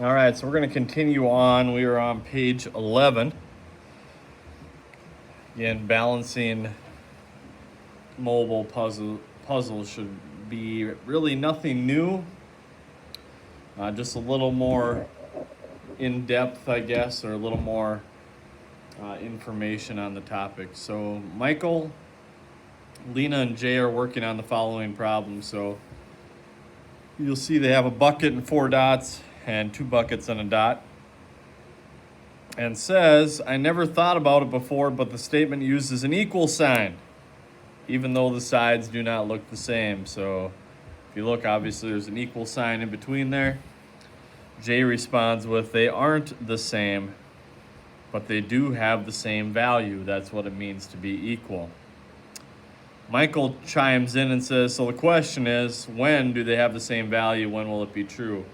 All right, so we're going to continue on. We are on page 11. Again, balancing mobile puzzles should be really nothing new. Just a little more in depth, I guess, or a little more information on the topic. So, Michael, Lena, and Jay are working on the following problem. So, you'll see they have a bucket and 4 dots, and 2 buckets and a dot. And says, I never thought about it before, but the statement uses an equal sign, even though the sides do not look the same. So if you look, obviously there's an equal sign in between there. Jay responds with, they aren't the same, but they do have the same value. That's what it means to be equal. Michael chimes in and says, so the question is, when do they have the same value? When will it be true?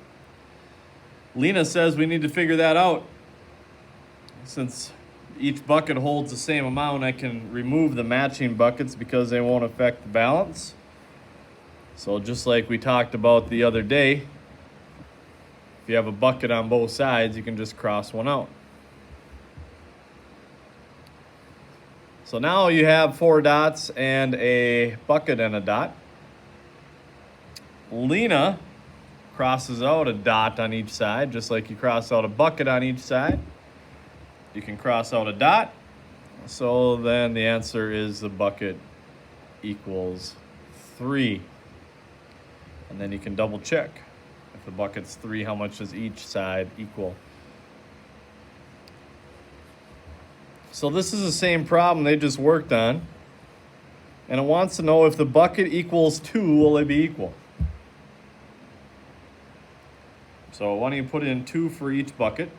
Lena says we need to figure that out. Since each bucket holds the same amount, I can remove the matching buckets because they won't affect the balance. So just like we talked about the other day, if you have a bucket on both sides, you can just cross one out. So now you have 4 dots and a bucket and a dot. Lena crosses out a dot on each side, just like you cross out a bucket on each side. You can cross out a dot. So then the answer is the bucket equals 3. And then you can double check. If the bucket's 3, how much does each side equal? So this is the same problem they just worked on. And it wants to know if the bucket equals 2, will they be equal? So why don't you put in 2 for each bucket?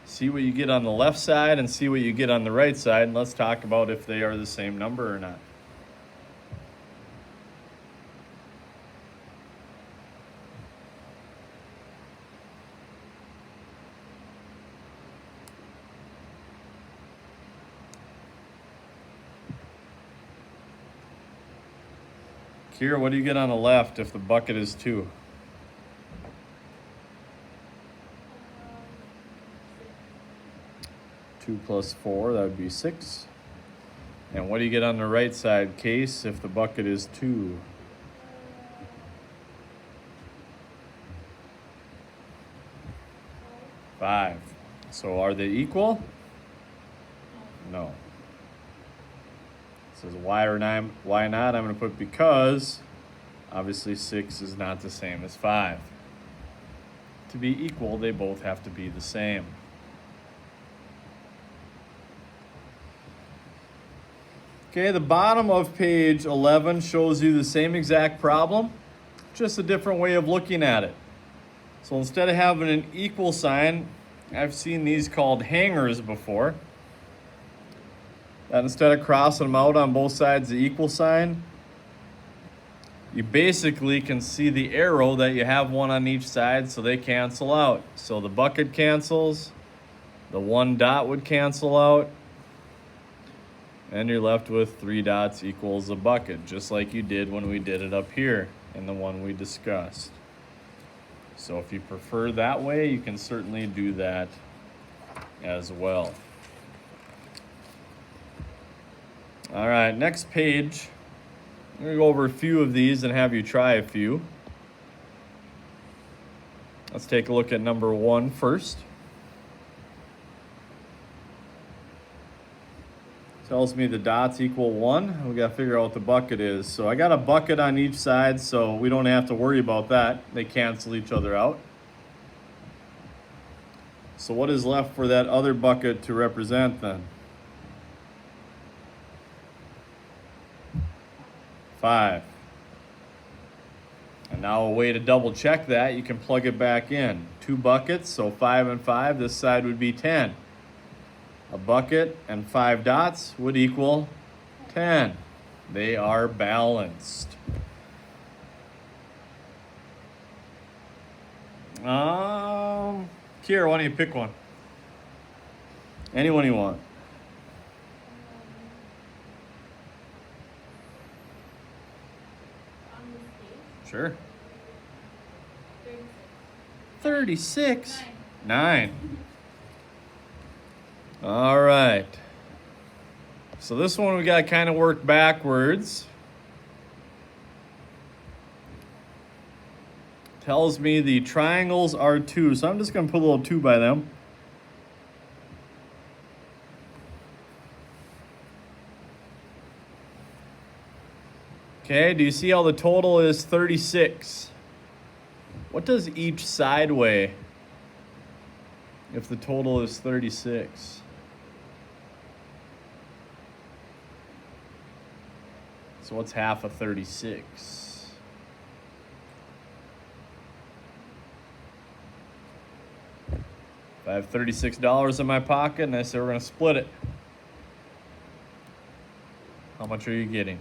See what you get on the left side and see what you get on the right side, and let's talk about if they are the same number or not. Kira, what do you get on the left if the bucket is 2? 2 plus 4, that would be 6. And what do you get on the right side, Case, if the bucket is 2? 5. So are they equal? No. It says why or not? Why not? I'm going to put because. Obviously 6 is not the same as 5. To be equal, they both have to be the same. Okay, the bottom of page 11 shows you the same exact problem, just a different way of looking at it. So instead of having an equal sign, I've seen these called hangers before. That instead of crossing them out on both sides, the equal sign, you basically can see the arrow that you have one on each side, so they cancel out. So the bucket cancels, the 1 dot would cancel out, and you're left with 3 dots equals a bucket, just like you did when we did it up here in the one we discussed. So if you prefer that way, you can certainly do that as well. All right, next page. I'm going to go over a few of these and have you try a few. Let's take a look at number 1 first. Tells me the dots equal 1. We got to figure out what the bucket is. So I got a bucket on each side, so we don't have to worry about that. They cancel each other out. So what is left for that other bucket to represent then? 5. And now a way to double check that, you can plug it back in. 2 buckets, so 5 and 5, this side would be 10. A bucket and 5 dots would equal 10. They are balanced. Kira, why don't you pick one? Anyone you want. Sure. 36. 36. 9. All right. So this one we got to kind of work backwards. Tells me the triangles are 2. So I'm just going to put a little 2 by them. Okay, do you see how the total is 36? What does each side weigh if the total is 36? So what's half of 36? If I have $36 in my pocket and I say we're going to split it, how much are you getting?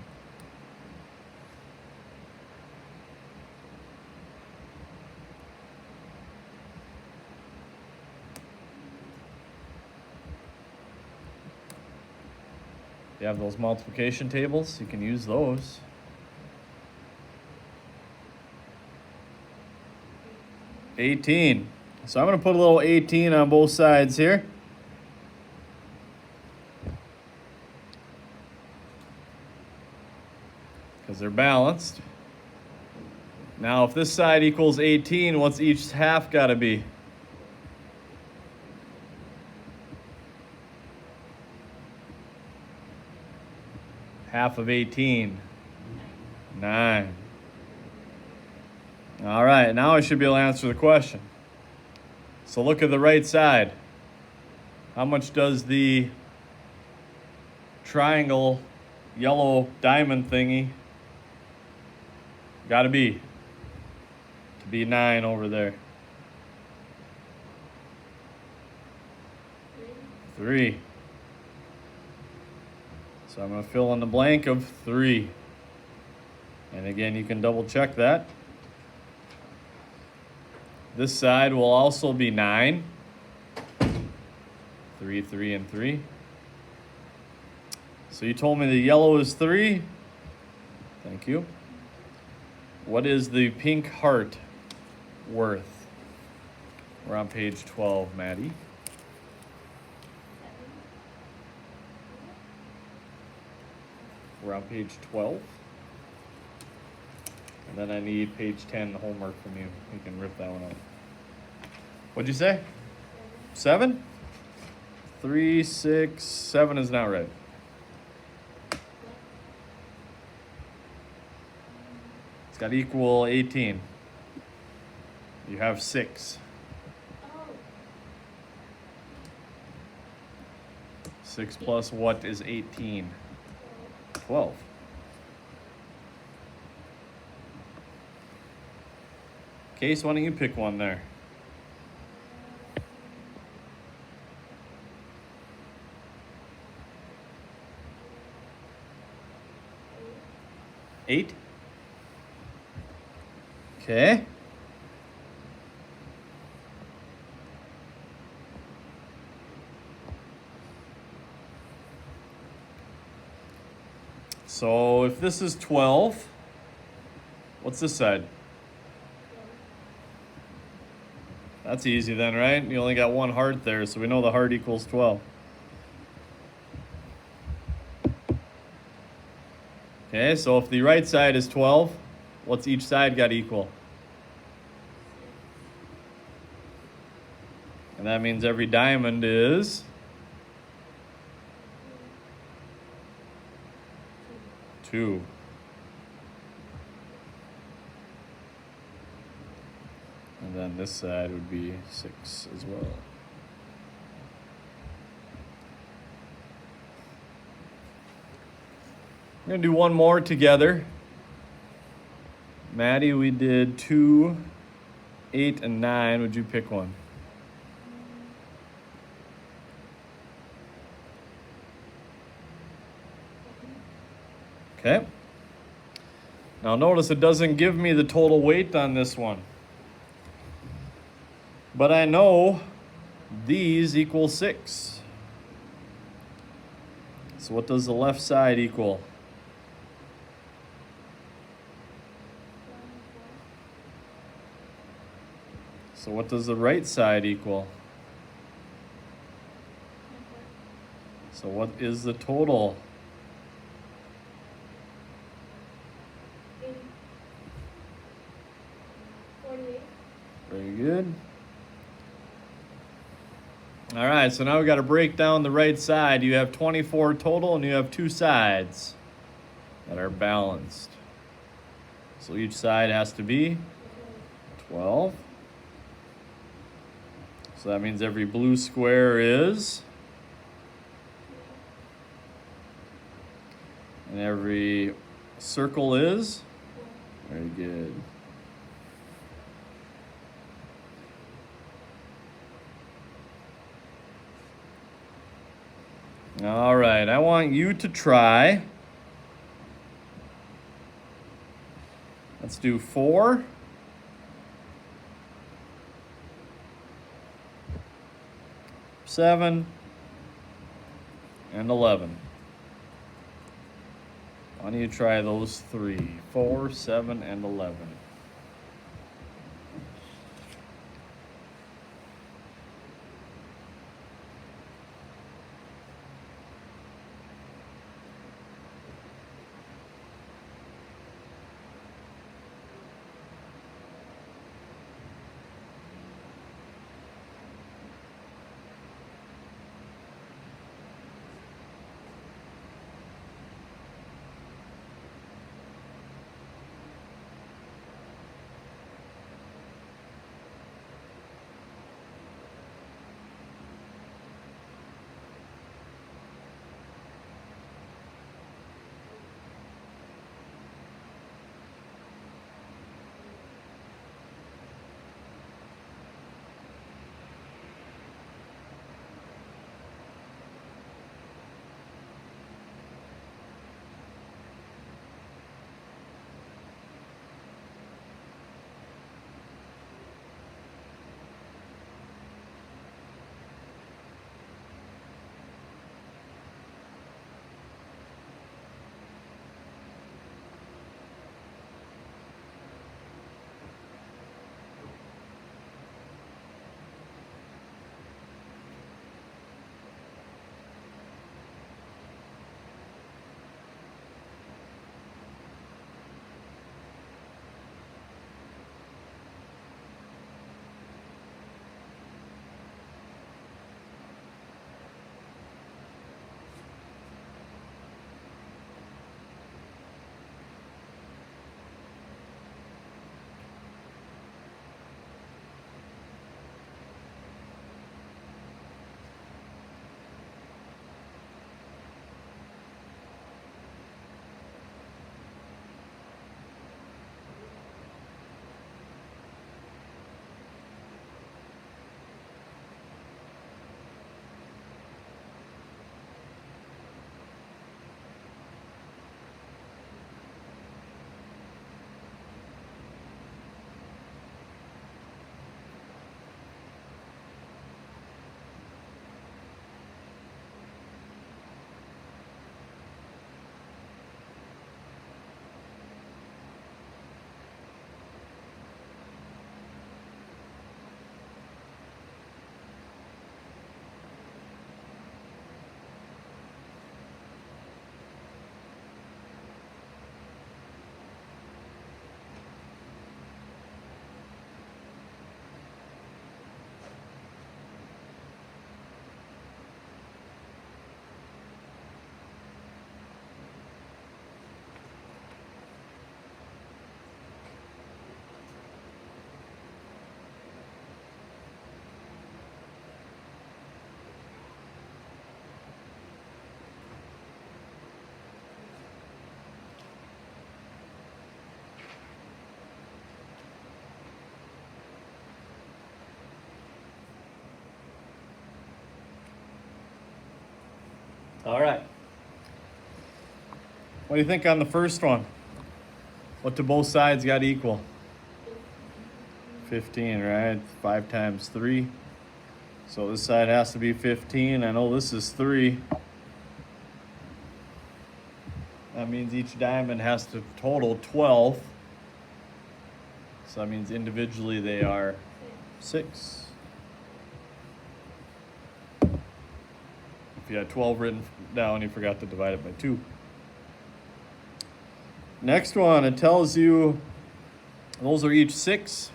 You have those multiplication tables, you can use those. $18. So I'm going to put a little 18 on both sides here. Because they're balanced. Now if this side equals 18, what's each half got to be? Half of 18. 9. All right, now I should be able to answer the question. So look at the right side. How much does the triangle yellow diamond thingy got to be? To be 9 over there. 3. So I'm going to fill in the blank of 3. And again, you can double check that. This side will also be 9. 3, 3, and 3. So you told me the yellow is 3. Thank you. What is the pink heart worth? We're on page 12, Maddie. We're on page 12. And then I need page 10 homework from you. You can rip that one out. What'd you say? 7? 3, 6, 7 is not right. It's got to equal 18. You have 6. 6 plus what is 18? 12. Case, why don't you pick one there? Eight? Okay. So if this is 12, what's this side? That's easy then, right? You only got one heart there, so we know the heart equals 12. Okay, so if the right side is 12, what's each side got equal? And that means every diamond is 2. And then this side would be 6 as well. We're going to do one more together. Maddie, we did 2, 8, and 9. Would you pick one? Okay. Now notice it doesn't give me the total weight on this one. But I know these equal 6. So what does the left side equal? So what does the right side equal? So what is the total? 48. Very good. All right, so now we got to break down the right side. You have 24 total, and you have two sides that are balanced. So each side has to be 12. So that means every blue square is, and every circle is. Very good. All right, I want you to try. Let's do 4. 7 and 11. Why don't you try those 3? 4, 7, and 11. All right. What do you think on the first one? What do both sides got equal? 15, right? 5 times 3. So this side has to be 15. I know this is 3. That means each diamond has to total 12. So that means individually they are 6. If you had 12 written down, you forgot to divide it by 2. Next one, it tells you those are each 6.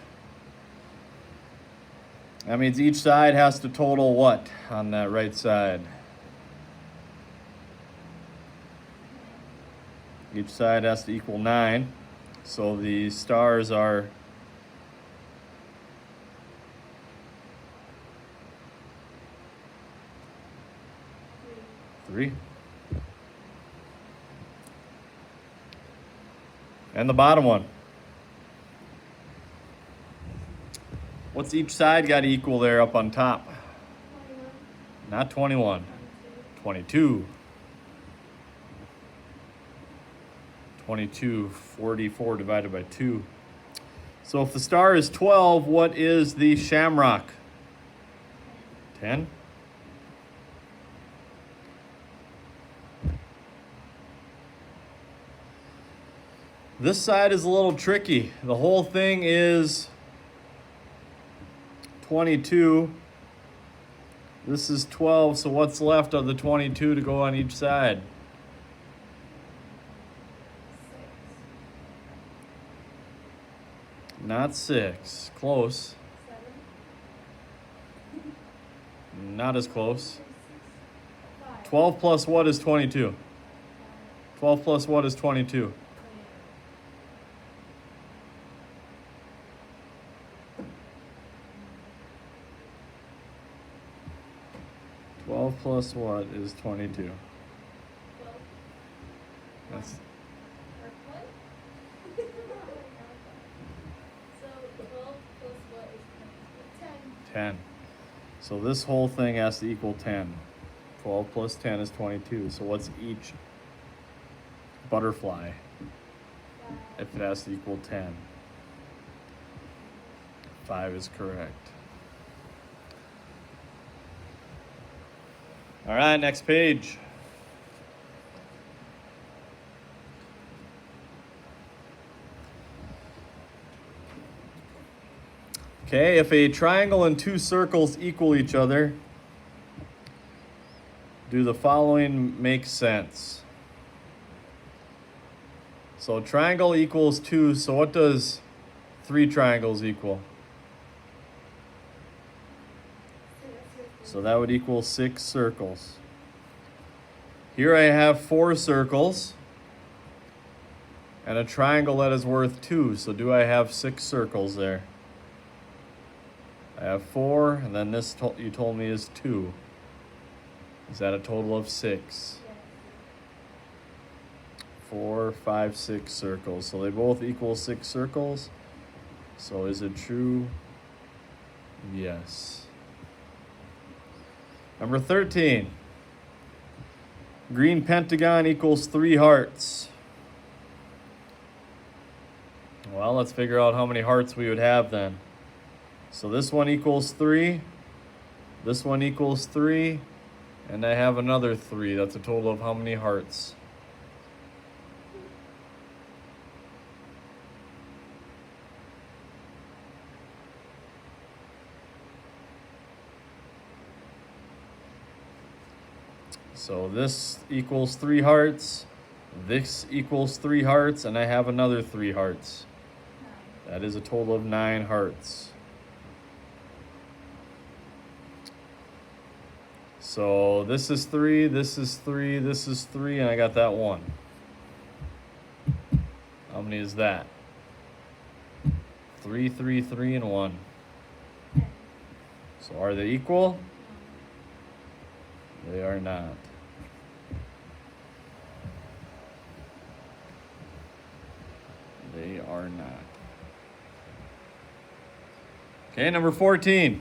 That means each side has to total what on that right side? Each side has to equal 9. So the stars are 3. And the bottom one. What's each side got to equal there up on top? 21. Not 21. 22. 22, 44 divided by 2. So if the star is 12, what is the shamrock? 10. This side is a little tricky. The whole thing is 22. This is 12, so what's left of the 22 to go on each side? 6. Not 6. Close. 7. Not as close. 5. 12 plus what is 22? 12 plus what is 22? 12 plus what is 22? 12. That's Or what? So 12 plus what is 10? 10. So this whole thing has to equal 10. 12 plus 10 is 22. So what's each butterfly 5. if it has to equal 10? 5 is correct. All right, next page. Okay, if a triangle and 2 circles equal each other, do the following make sense? So triangle equals 2, so what does 3 triangles equal? So that would equal 6 circles. Here I have 4 circles and a triangle that is worth 2. So do I have 6 circles there? I have 4, and then this you told me is 2. Is that a total of 6? Yes. 4, 5, 6 circles. So they both equal 6 circles. So is it true? Yes. Number 13. Green pentagon equals 3 hearts. Well, let's figure out how many hearts we would have then. So this one equals 3. This one equals 3. And I have another 3. That's a total of how many hearts? So this equals 3 hearts, this equals 3 hearts, and I have another 3 hearts. 9. That is a total of 9 hearts. So this is 3, this is 3, this is 3, and I got that 1. How many is that? 3, 3, 3, and 1. 10. So are they equal? No. They are not. They are not. Okay, number 14.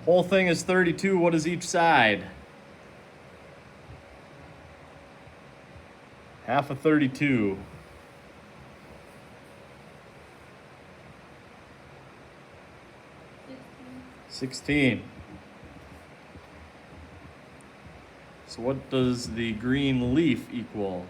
Whole thing is 32. What is each side? Half of 32. 16. So what does the green leaf equal?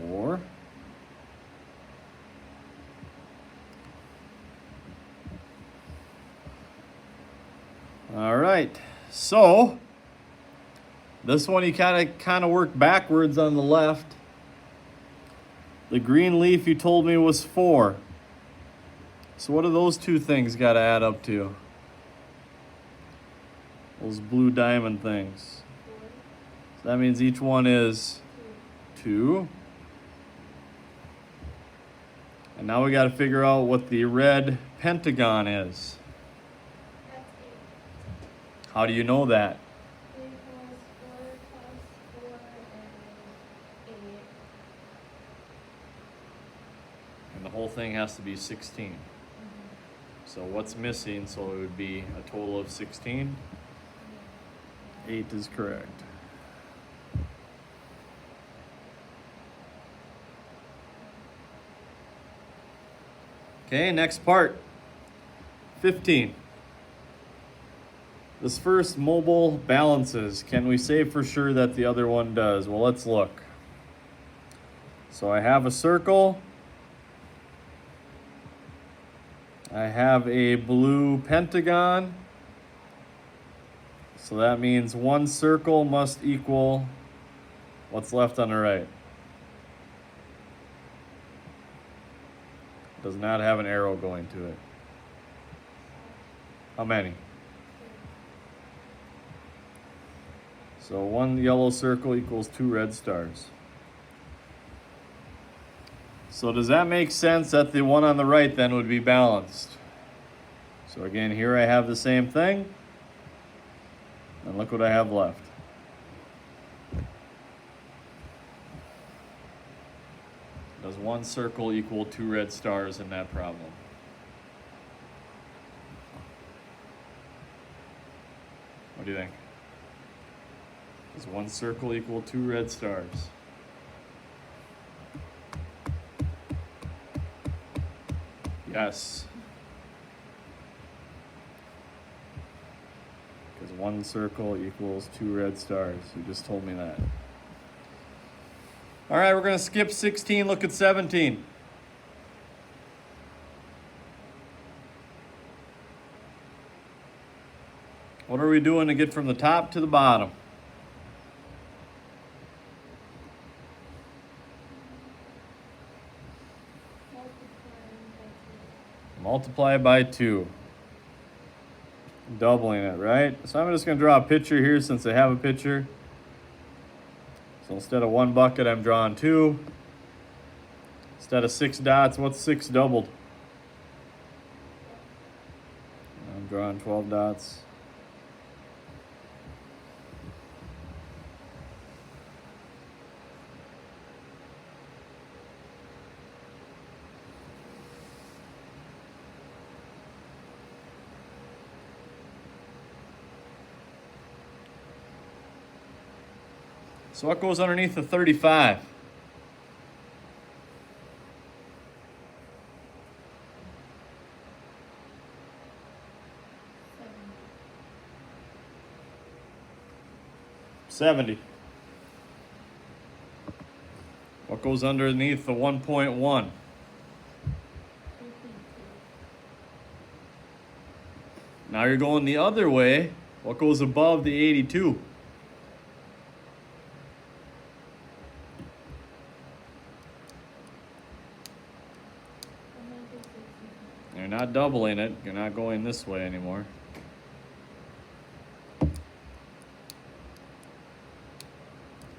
4. All right, so this one you kind of work backwards on the left. The green leaf you told me was 4. So what do those two things got to add up to? Those blue diamond things. 4, So that means each one is 2, 2. And now we got to figure out what the red pentagon is. that's 8. How do you know that? Because 4 plus 4 is 8. And the whole thing has to be 16. So what's missing? So it would be a total of 16. 8 is correct. Okay, next part. 15. This first mobile balances. Can we say for sure that the other one does? Well, let's look. So I have a circle. I have a blue pentagon. So that means one circle must equal what's left on the right. Does not have an arrow going to it. How many? So one yellow circle equals 2 red stars. So does that make sense that the one on the right then would be balanced? So again, here I have the same thing. And look what I have left. Does one circle equal 2 red stars in that problem? What do you think? Does one circle equal 2 red stars? Yes. Because one circle equals 2 red stars. You just told me that. All right, we're going to skip 16, look at 17. What are we doing to get from the top to the bottom? Multiply by 2. Doubling it, right? So I'm just going to draw a picture here since I have a picture. So instead of 1 bucket, I'm drawing 2. Instead of 6 dots, what's 6 doubled? I'm drawing 12 dots. So what goes underneath the 35? $70. What goes underneath the 1.1? Now you're going the other way. What goes above the 82? You're not doubling it. You're not going this way anymore.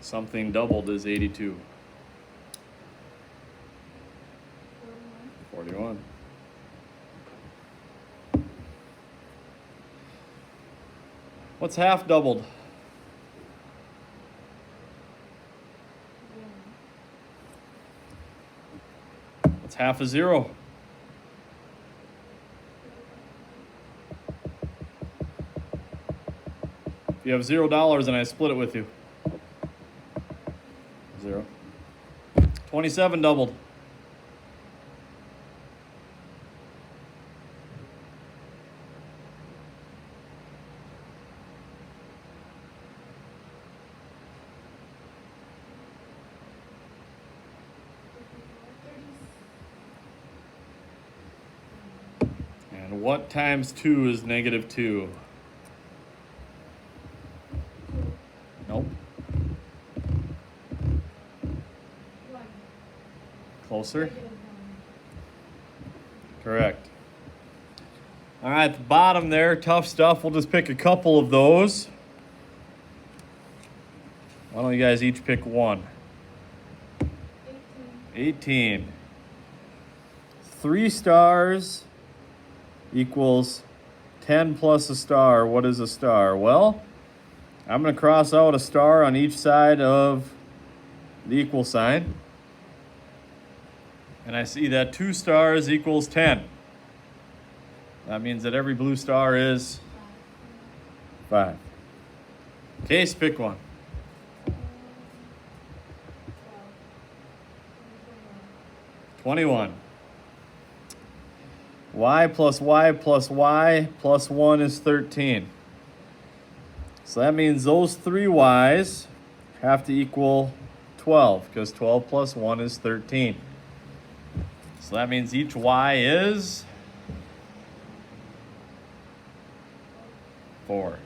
Something doubled is 82. 41. What's half doubled? What's half a 0? If you have $0 and I split it with you. 0. 27 doubled. What times 2 is negative 2? Nope. 1. Closer? Negative 1. Correct. All right, at the bottom there, tough stuff. We'll just pick a couple of those. Why don't you guys each pick one? 18. 3 stars equals 10 plus a star. What is a star? Well, I'm going to cross out a star on each side of the equal sign. And I see that 2 stars equals 10. That means that every blue star is 5. Case, pick one. 21. Y plus y plus y plus 1 is 13. So that means those 3 y's have to equal 12, because 12 plus 1 is 13. So that means each y is 4.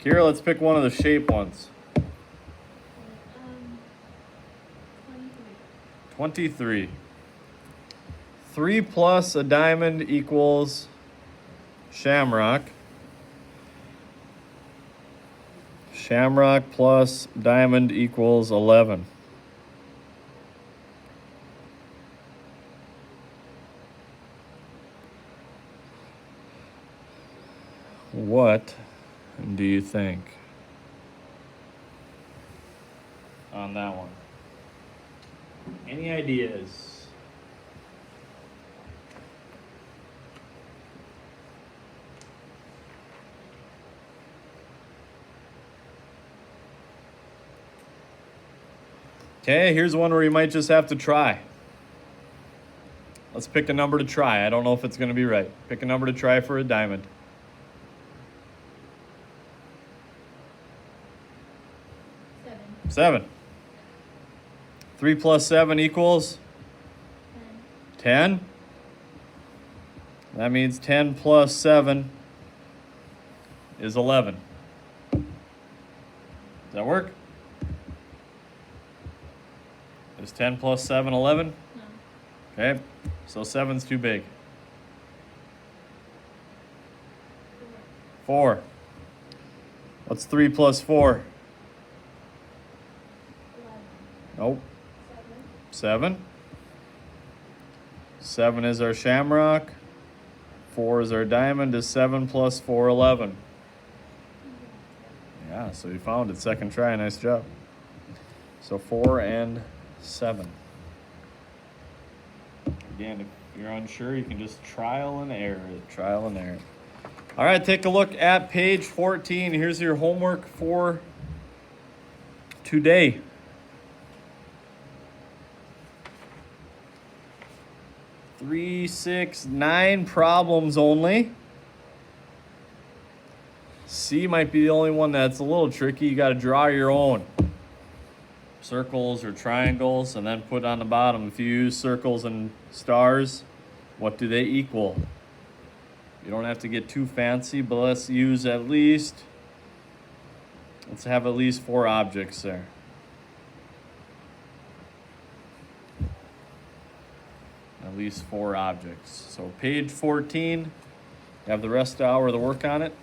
Kira, let's pick one of the shape ones. 23. 3 plus a diamond equals shamrock. Shamrock plus diamond equals 11. What do you think on that one? Any ideas? Okay, here's one where you might just have to try. Let's pick a number to try. I don't know if it's going to be right. Pick a number to try for a diamond. 7. 3 plus 7 equals 10. That means 10 plus 7 is 11. Does that work? Is 10 plus 7 11? No. Okay, so 7's too big. 4. What's 3 plus 4? 11. Nope. 7. 7. 7 is our shamrock. 4 is our diamond. Is 7 plus 4 11? Yeah, so you found it. Second try. Nice job. So 4 and 7. Again, if you're unsure, you can just trial and error it. Trial and error. All right, take a look at page 14. Here's your homework for today. Three, 6, 9 problems only. C might be the only one that's a little tricky. You got to draw your own circles or triangles and then put on the bottom. If you use circles and stars, what do they equal? You don't have to get too fancy, but let's use let's have at least 4 objects there. At least 4 objects. So page 14, you have the rest of the hour to work on it.